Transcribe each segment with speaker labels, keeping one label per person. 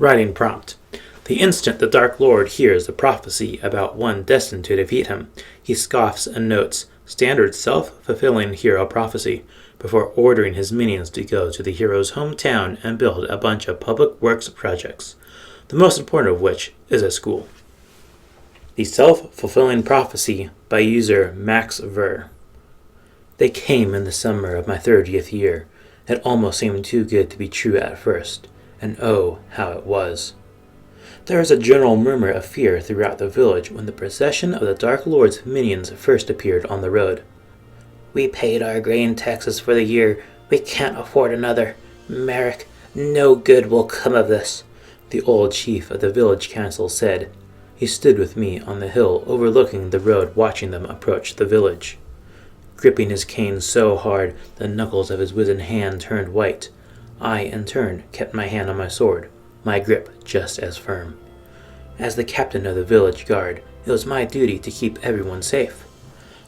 Speaker 1: Writing prompt. The instant the Dark Lord hears the prophecy about one destined to defeat him, he scoffs and notes, standard self-fulfilling hero prophecy, before ordering his minions to go to the hero's hometown and build a bunch of public works projects, the most important of which is a school. The Self-Fulfilling Prophecy by user Maxver. They came in the summer of my 30th year. It almost seemed too good to be true at first, and oh, how it was. There was a general murmur of fear throughout the village when the procession of the Dark Lord's minions first appeared on the road. "We paid our grain taxes for the year. We can't afford another. Merrick, no good will come of this," the old chief of the village council said. He stood with me on the hill overlooking the road, watching them approach the village. Gripping his cane so hard the knuckles of his wizened hand turned white, I, in turn, kept my hand on my sword, my grip just as firm. As the captain of the village guard, it was my duty to keep everyone safe.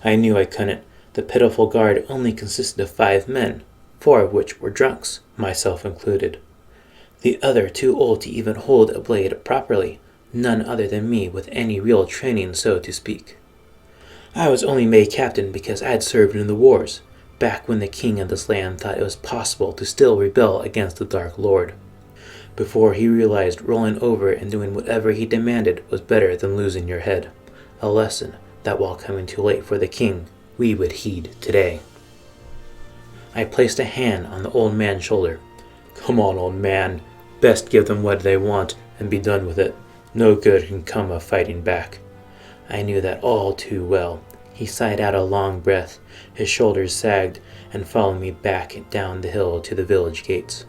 Speaker 1: I knew I couldn't. The pitiful guard only consisted of 5 men, 4 of which were drunks, myself included. The other too old to even hold a blade properly, none other than me with any real training, so to speak. I was only made captain because I had served in the wars, back when the king of this land thought it was possible to still rebel against the Dark Lord. Before he realized rolling over and doing whatever he demanded was better than losing your head, a lesson that, while coming too late for the king, we would heed today. I placed a hand on the old man's shoulder. "Come on, old man. Best give them what they want and be done with it. No good can come of fighting back." I knew that all too well. He sighed out a long breath, his shoulders sagged, and followed me back down the hill to the village gates.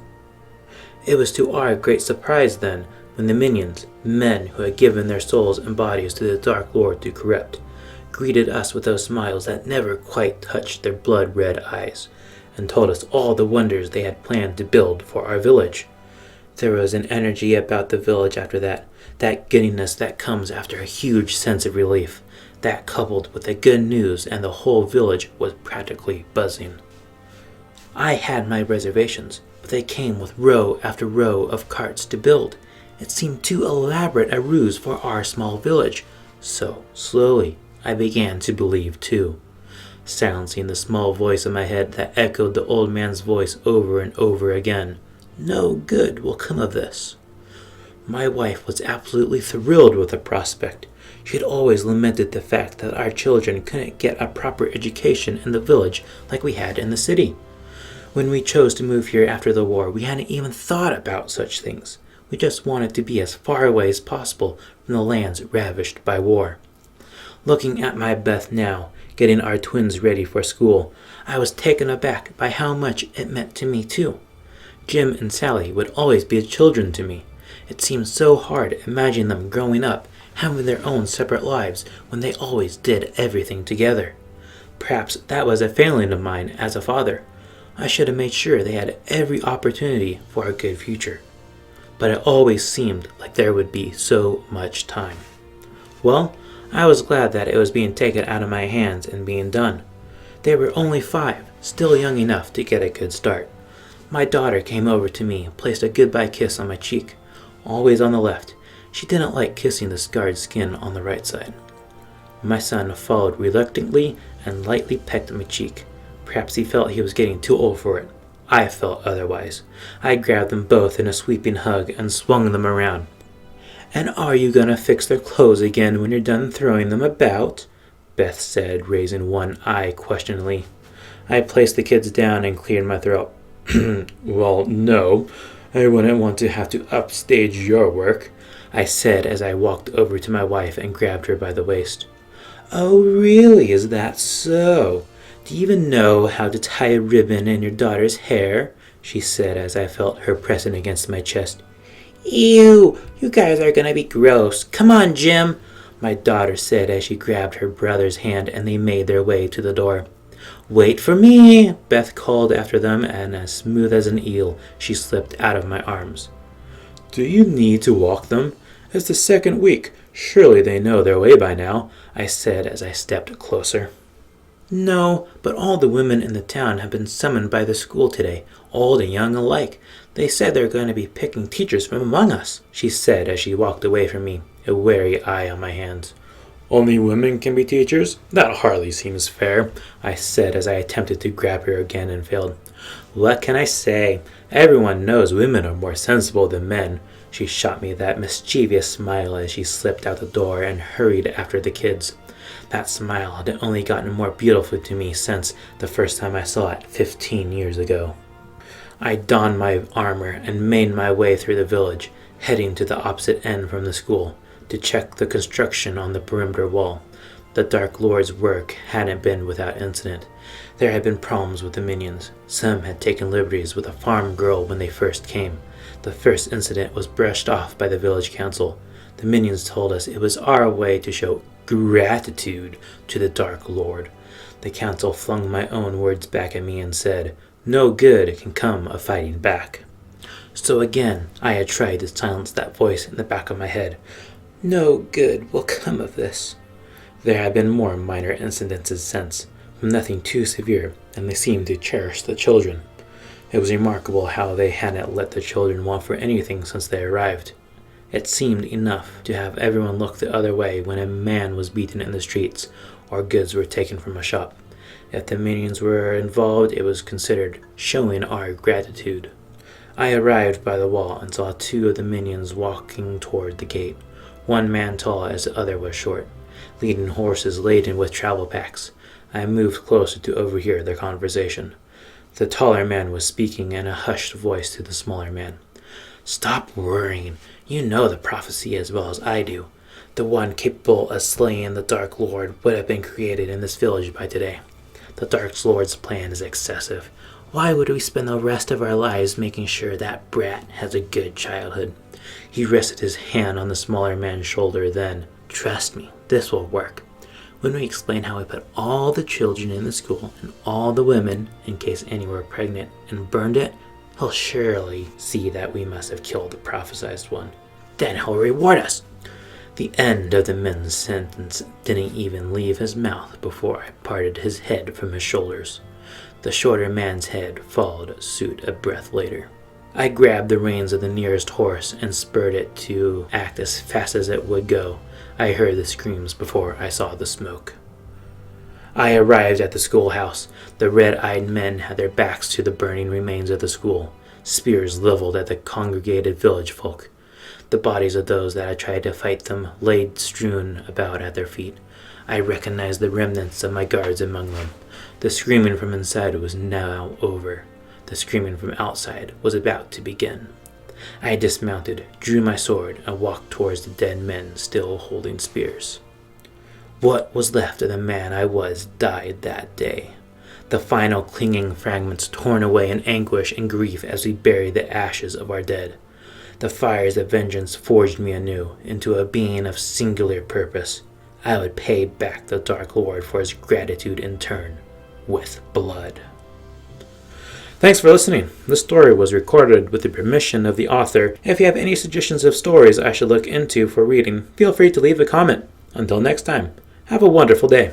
Speaker 1: It was to our great surprise then when the minions, men who had given their souls and bodies to the Dark Lord to corrupt, greeted us with those smiles that never quite touched their blood-red eyes, and told us all the wonders they had planned to build for our village. There was an energy about the village after that giddiness that comes after a huge sense of relief, that coupled with the good news, and the whole village was practically buzzing. I had my reservations, but they came with row after row of carts to build. It seemed too elaborate a ruse for our small village, so slowly I began to believe too, silencing the small voice in my head that echoed the old man's voice over and over again. No good will come of this. My wife was absolutely thrilled with the prospect. She had always lamented the fact that our children couldn't get a proper education in the village like we had in the city. When we chose to move here after the war, we hadn't even thought about such things. We just wanted to be as far away as possible from the lands ravished by war. Looking at my Beth now, getting our twins ready for school, I was taken aback by how much it meant to me too. Jim and Sally would always be children to me. It seemed so hard imagining them growing up, having their own separate lives when they always did everything together. Perhaps that was a failing of mine as a father. I should have made sure they had every opportunity for a good future. But it always seemed like there would be so much time. Well, I was glad that it was being taken out of my hands and being done. They were only 5, still young enough to get a good start. My daughter came over to me and placed a goodbye kiss on my cheek, always on the left. She didn't like kissing the scarred skin on the right side. My son followed reluctantly and lightly pecked my cheek. Perhaps he felt he was getting too old for it. I felt otherwise. I grabbed them both in a sweeping hug and swung them around. "And are you going to fix their clothes again when you're done throwing them about?" Beth said, raising one eye questioningly. I placed the kids down and cleared my throat. "Well, no. I wouldn't want to have to upstage your work," I said as I walked over to my wife and grabbed her by the waist. "Oh, really? Is that so? Do you even know how to tie a ribbon in your daughter's hair?" she said as I felt her pressing against my chest. "Ew, you guys are gonna be gross. Come on, Jim," my daughter said as she grabbed her brother's hand and they made their way to the door. "Wait for me," Beth called after them, and as smooth as an eel, she slipped out of my arms. "Do you need to walk them? It's the second week. Surely they know their way by now," I said as I stepped closer. No, but all the women in the town have been summoned by the school today, old and young alike. They said they're going to be picking teachers from among us, she said as she walked away from me, a wary eye on my hands. Only women can be teachers? That hardly seems fair, I said as I attempted to grab her again and failed. What can I say? Everyone knows women are more sensible than men. She shot me that mischievous smile as she slipped out the door and hurried after the kids. That smile had only gotten more beautiful to me since the first time I saw it 15 years ago. I donned my armor and made my way through the village, heading to the opposite end from the school, to check the construction on the perimeter wall. The Dark Lord's work hadn't been without incident. There had been problems with the minions. Some had taken liberties with a farm girl when they first came. The first incident was brushed off by the village council. The minions told us it was our way to show gratitude to the Dark Lord. The council flung my own words back at me and said, "No good can come of fighting back." So again, I had tried to silence that voice in the back of my head. No good will come of this. There had been more minor incidences since, nothing too severe, and they seemed to cherish the children. It was remarkable how they hadn't let the children want for anything since they arrived. It seemed enough to have everyone look the other way when a man was beaten in the streets or goods were taken from a shop. If the minions were involved, it was considered showing our gratitude. I arrived by the wall and saw two of the minions walking toward the gate, one man tall as the other was short, leading horses laden with travel packs. I moved closer to overhear their conversation. The taller man was speaking in a hushed voice to the smaller man. Stop worrying. You know the prophecy as well as I do. The one capable of slaying the Dark Lord would have been created in this village by today. The Dark Lord's plan is excessive. Why would we spend the rest of our lives making sure that brat has a good childhood? He rested his hand on the smaller man's shoulder, then, trust me, this will work. When we explain how we put all the children in the school and all the women, in case any were pregnant, and burned it, he'll surely see that we must have killed the prophesied one. Then he'll reward us. The end of the men's sentence didn't even leave his mouth before I parted his head from his shoulders. The shorter man's head followed suit a breath later. I grabbed the reins of the nearest horse and spurred it to act as fast as it would go. I heard the screams before I saw the smoke. I arrived at the schoolhouse. The red-eyed men had their backs to the burning remains of the school, spears leveled at the congregated village folk. The bodies of those that had tried to fight them lay strewn about at their feet. I recognized the remnants of my guards among them. The screaming from inside was now over. The screaming from outside was about to begin. I dismounted, drew my sword, and walked towards the dead men still holding spears. What was left of the man I was died that day. The final clinging fragments torn away in anguish and grief as we buried the ashes of our dead. The fires of vengeance forged me anew into a being of singular purpose. I would pay back the Dark Lord for his gratitude in turn, with blood. Thanks for listening. This story was recorded with the permission of the author. If you have any suggestions of stories I should look into for reading, feel free to leave a comment. Until next time, have a wonderful day.